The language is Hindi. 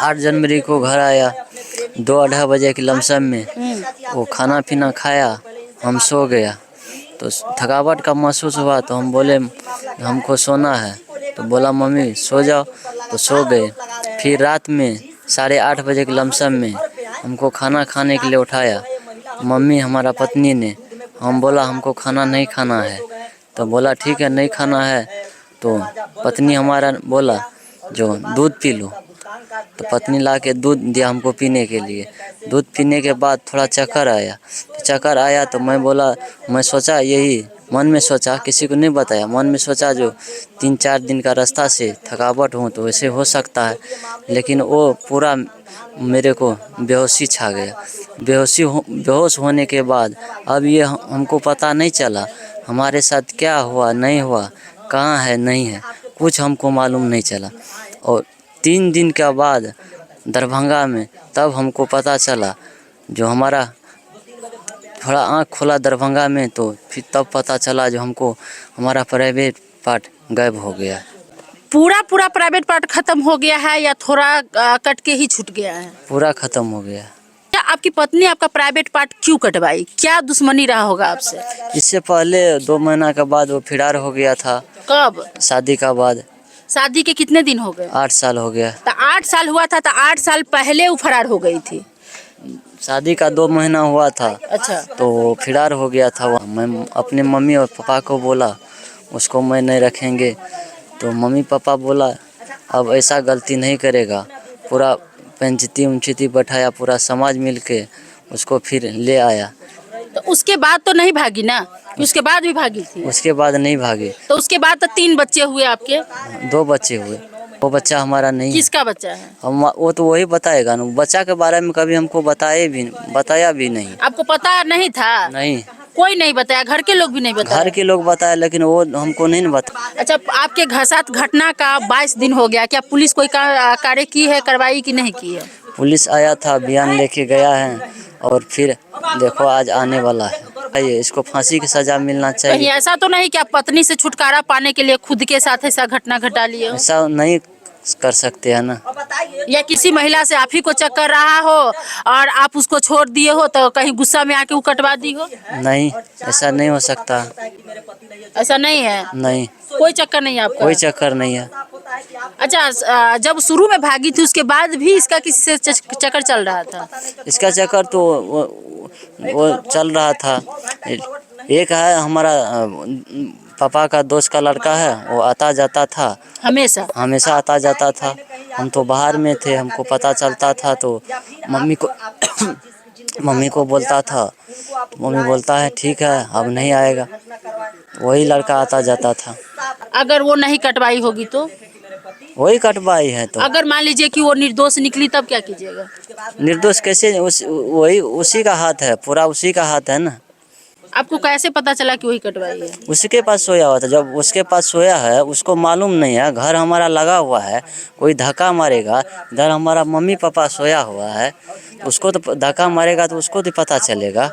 8 जनवरी को घर आया 2-2:30 बजे के लमसम में। वो खाना पीना खाया, हम सो गया तो थकावट का महसूस हुआ तो हम बोले हमको सोना है, तो बोला मम्मी सो जाओ, तो सो गए। फिर रात में 8:30 बजे के लमसम में हमको खाना खाने के लिए उठाया मम्मी हमारा पत्नी ने। हम बोला हमको खाना नहीं खाना है, तो बोला ठीक है नहीं खाना है, तो पत्नी हमारा बोला जो दूध पी लो, तो पत्नी ला के दूध दिया हमको पीने के लिए। दूध पीने के बाद थोड़ा चक्कर आया, तो चक्कर आया तो मैं बोला, मैं सोचा यही मन में सोचा, किसी को नहीं बताया, मन में सोचा जो 3-4 दिन का रास्ता से थकावट हूँ तो वैसे हो सकता है, लेकिन वो पूरा मेरे को बेहोशी छा गया। बेहोश होने के बाद अब ये हमको पता नहीं चला हमारे साथ क्या हुआ नहीं हुआ, कहाँ है नहीं है, कुछ हमको मालूम नहीं चला। और 3 दिन के बाद दरभंगा में तब हमको पता चला, जो हमारा थोड़ा आँख खुला दरभंगा में, तो फिर तब पता चला जो हमको हमारा प्राइवेट पार्ट गायब हो गया। पूरा प्राइवेट पार्ट खत्म हो गया है या थोड़ा कट के ही छूट गया है? पूरा खत्म हो गया। क्या आपकी पत्नी आपका प्राइवेट पार्ट क्यों कटवाई? क्या दुश्मनी रहा होगा आपसे? इससे पहले 2 महीना के बाद वो फरार हो गया था। कब? शादी का बाद। शादी के कितने दिन हो गए? 8 साल हो गया। तो 8 साल हुआ था, तो 8 साल पहले वो फरार हो गई थी। शादी का 2 महीना हुआ था। अच्छा। तो वो फरार हो गया था। मैं अपने मम्मी और पापा को बोला उसको मैं नहीं रखेंगे, तो मम्मी पापा बोला अब ऐसा गलती नहीं करेगा। पूरा पंचायती बैठाया, पूरा समाज मिल के उसको फिर ले आया। तो उसके बाद तो नहीं भागी ना? उसके बाद भी भागी थी? उसके बाद नहीं भागे। तो उसके बाद तो 3 बच्चे हुए आपके? 2 बच्चे हुए। वो बच्चा हमारा नहीं है। किसका बच्चा है? हम वो तो वही बताएगा ना। बच्चा के बारे में कभी हमको बताया भी नहीं। आपको पता नहीं था? नहीं, कोई नहीं बताया? घर के लोग भी नहीं बताया? घर के लोग बताए लेकिन वो हमको नहीं न बता। अच्छा, आपके घर साथ घटना का 22 दिन हो गया, क्या पुलिस कोई कार्य की है, कार्रवाई की नहीं की है? पुलिस आया था, बयान लेके गया है, और फिर देखो आज आने वाला है। इसको फांसी की सजा मिलना कहीं चाहिए। ऐसा तो नहीं कि आप पत्नी से छुटकारा पाने के लिए खुद के साथ ऐसा घटना घटा लिए हो? ऐसा नहीं कर सकते हैं ना। या किसी महिला से आप ही को चक्कर रहा हो और आप उसको छोड़ दिए हो, तो कहीं गुस्सा में आके वो कटवा दी हो? नहीं, ऐसा नहीं हो सकता। ऐसा नहीं है? नहीं, कोई चक्कर नहीं है आपका? कोई चक्कर नहीं है। अच्छा, जब शुरू में भागी थी उसके बाद भी इसका किसी से चक्कर चल रहा था? इसका चक्कर तो वो चल रहा था। एक है हमारा पापा का दोस्त का लड़का है, वो आता जाता था हमेशा आता जाता था। हम तो बाहर में थे, हमको पता चलता था तो मम्मी को बोलता था, तो मम्मी बोलता है ठीक है अब नहीं आएगा। वही लड़का आता जाता था। अगर वो नहीं कटवाई होगी तो? वही कटवाई है। तो अगर मान लीजिए कि वो निर्दोष निकली तब क्या कीजिएगा? निर्दोष कैसे? वही उसी का हाथ है, पूरा उसी का हाथ है ना। आपको कैसे पता चला कि वही कटवाई है? उसके पास सोया हुआ था। जब उसके पास सोया है उसको मालूम नहीं है, घर हमारा लगा हुआ है, कोई धक्का मारेगा, इधर हमारा मम्मी पापा सोया हुआ है, उसको तो धक्का मारेगा तो उसको तो पता चलेगा।